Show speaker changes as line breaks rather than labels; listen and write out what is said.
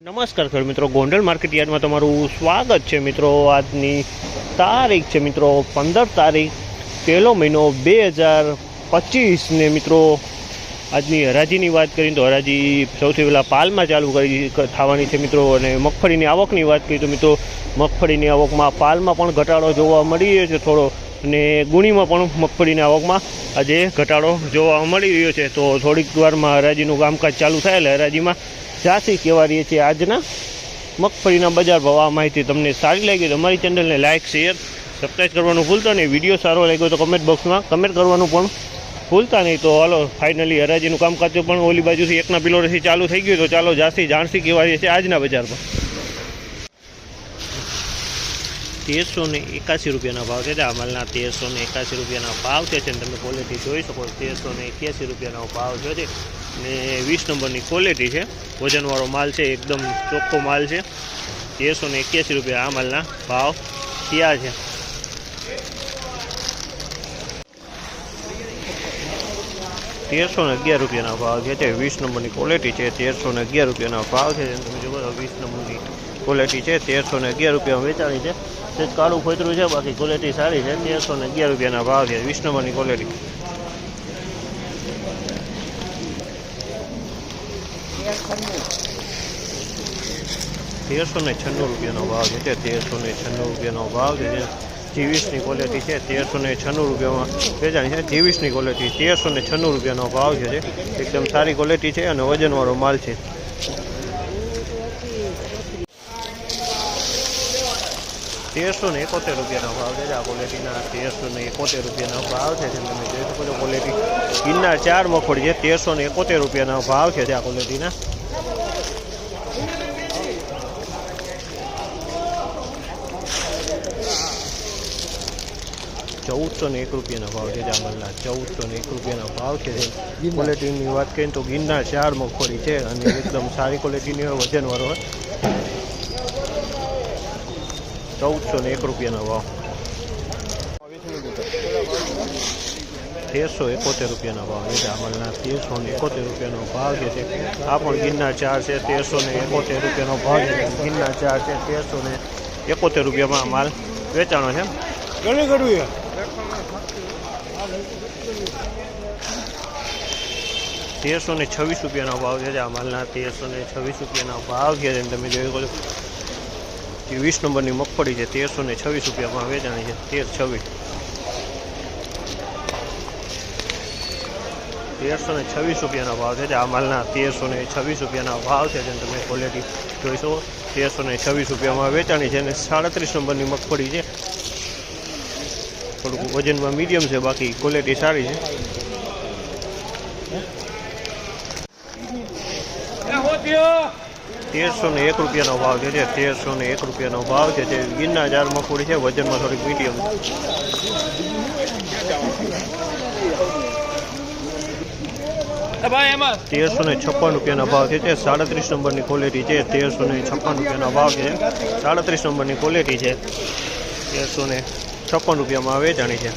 નમસ્કાર ખેડૂત મિત્રો, ગોંડલ માર્કેટ યાર્ડમાં તમારું સ્વાગત છે મિત્રો। આજની તારીખ છે મિત્રો 15 તારીખ 1લો મહિનો 2025 ને મિત્રો આજની હરાજીની વાત કરીએ તો હરાજી સૌથી પહેલાં પાલમાં ચાલુ થવાની છે મિત્રો। અને મગફળીની આવકની વાત કરીએ તો મિત્રો મગફળીની આવકમાં પાલમાં પણ ઘટાડો જોવા મળી રહ્યો છે થોડો, અને ગુણીમાં પણ મગફળીની આવકમાં આજે ઘટાડો જોવા મળી રહ્યો છે। તો થોડીક વારમાં હરાજીનું કામકાજ ચાલુ થાય એટલે હરાજીમાં જાસી કહેવા રહીએ છીએ આજના મગફળીના બજાર ભાવ। આ માહિતી તમને સારી લાગી તો અમારી ચેનલને લાઇક, શેર, સબસ્ક્રાઈબ કરવાનું ભૂલતા નહીં। વિડીયો સારો લાગ્યો તો કમેન્ટ બોક્સમાં કમેન્ટ કરવાનું પણ ભૂલતા નહીં। તો હાલો ફાઇનલી હરાજીનું કામકાજ પણ ઓલી બાજુથી એકના પિલોરથી ચાલુ થઈ ગયું, તો ચાલો જાસી જાણસી કહેવા રહીએ છીએ આજના બજારમાં। 1381 રૂપિયાના ભાવ છે। આ માલના 1381 રૂપિયાના ભાવ છે। તમે ક્વોલિટી જોઈ શકો, 1381 રૂપિયાનો ભાવ છે ને 20 નંબરની ક્વોલિટી છે। વજનવાળો માલ છે, એકદમ ચોખ્ખો માલ છે। 1381 રૂપિયા આ માલના ભાવ થયા છે। ₹1311 ભાવ છે। 20 નંબરની ક્વોલિટી છે। 1311 રૂપિયાના ભાવ છે। તમે જુઓ 20 નંબરની ક્વોલિટી છે, 1311 રૂપિયામાં વેચાણી છે। તે કાળું ફોતરું છે, બાકી ક્વોલિટી સારી છે। 1311 રૂપિયાના ભાવ છે 20 નંબરની ક્વોલિટી। 1396 રૂપિયાનો ભાવ છે। 1396 રૂપિયાનો ભાવ છે। G20ની ક્વોલિટી છે, 1396 રૂપિયામાં વેચાણી છે। G20ની ક્વોલિટી 1396 રૂપિયાનો ભાવ છે। એકદમ સારી ક્વોલિટી છે અને વજનવાળો માલ છે। 1371 રૂપિયાનો ભાવ છે। આ ક્વોલિટીના 1371 રૂપિયાનો ભાવ છે। તમે જોઈ શકો છો ક્વોલિટી ગિરનાર 4 મગફળી છે। 1371 રૂપિયાનો ભાવ છે આ ક્વોલિટીના। 1401 રૂપિયાનો ભાવ છે આ માલના। 1401 રૂપિયાનો ભાવ છે। ક્વોલિટીની વાત કરીએ તો ગિરનાર 4 મગફળી છે અને એકદમ સારી ક્વોલિટીની હોય, વજનવાળો હોય। 1401 રૂપિયાનો ભાવ। 1371 રૂપિયાનો ભાવ છે આ માલના। 1371 રૂપિયાનો ભાવ છે। આ પણ ગિરનાર 4 છે। 1371 રૂપિયાનો ભાવ છે। ગિરનાર 4 છે, 1371 રૂપિયામાં માલ વેચાણો છે। ઘણી કરવી 1326 રૂપિયાનો ભાવ છે આ માલના। 1326 રૂપિયાનો ભાવ છે। તમે જોઈ શકો છો 20 નંબરની મગફળી છે, 1326 રૂપિયામાં વેચાણી છે। 1326 રૂપિયાનો ભાવ છે આ માલના। 1326 રૂપિયાના ભાવ છે। તમે ક્વોલિટી જોઈ શકો, 1326 રૂપિયામાં વેચાણી છે અને 37 નંબરની મગફળી છે। થોડુંક વજનમાં મીડિયમ છે, બાકી ક્વોલિટી સારી છે। 1301 રૂપિયાનો ભાવ છે। 1301 રૂપિયાનો ભાવ છે। ગિરનાર 4 મગફળી છે, વજનમાં થોડીક મીડિયમ। 1356 રૂપિયાનો ભાવ છે। 37 નંબરની ક્વોલિટી છે। 1356 રૂપિયાનો ભાવ છે। 37 નંબરની ક્વોલિટી છે। 1356 રૂપિયામાં વેચાણી છે।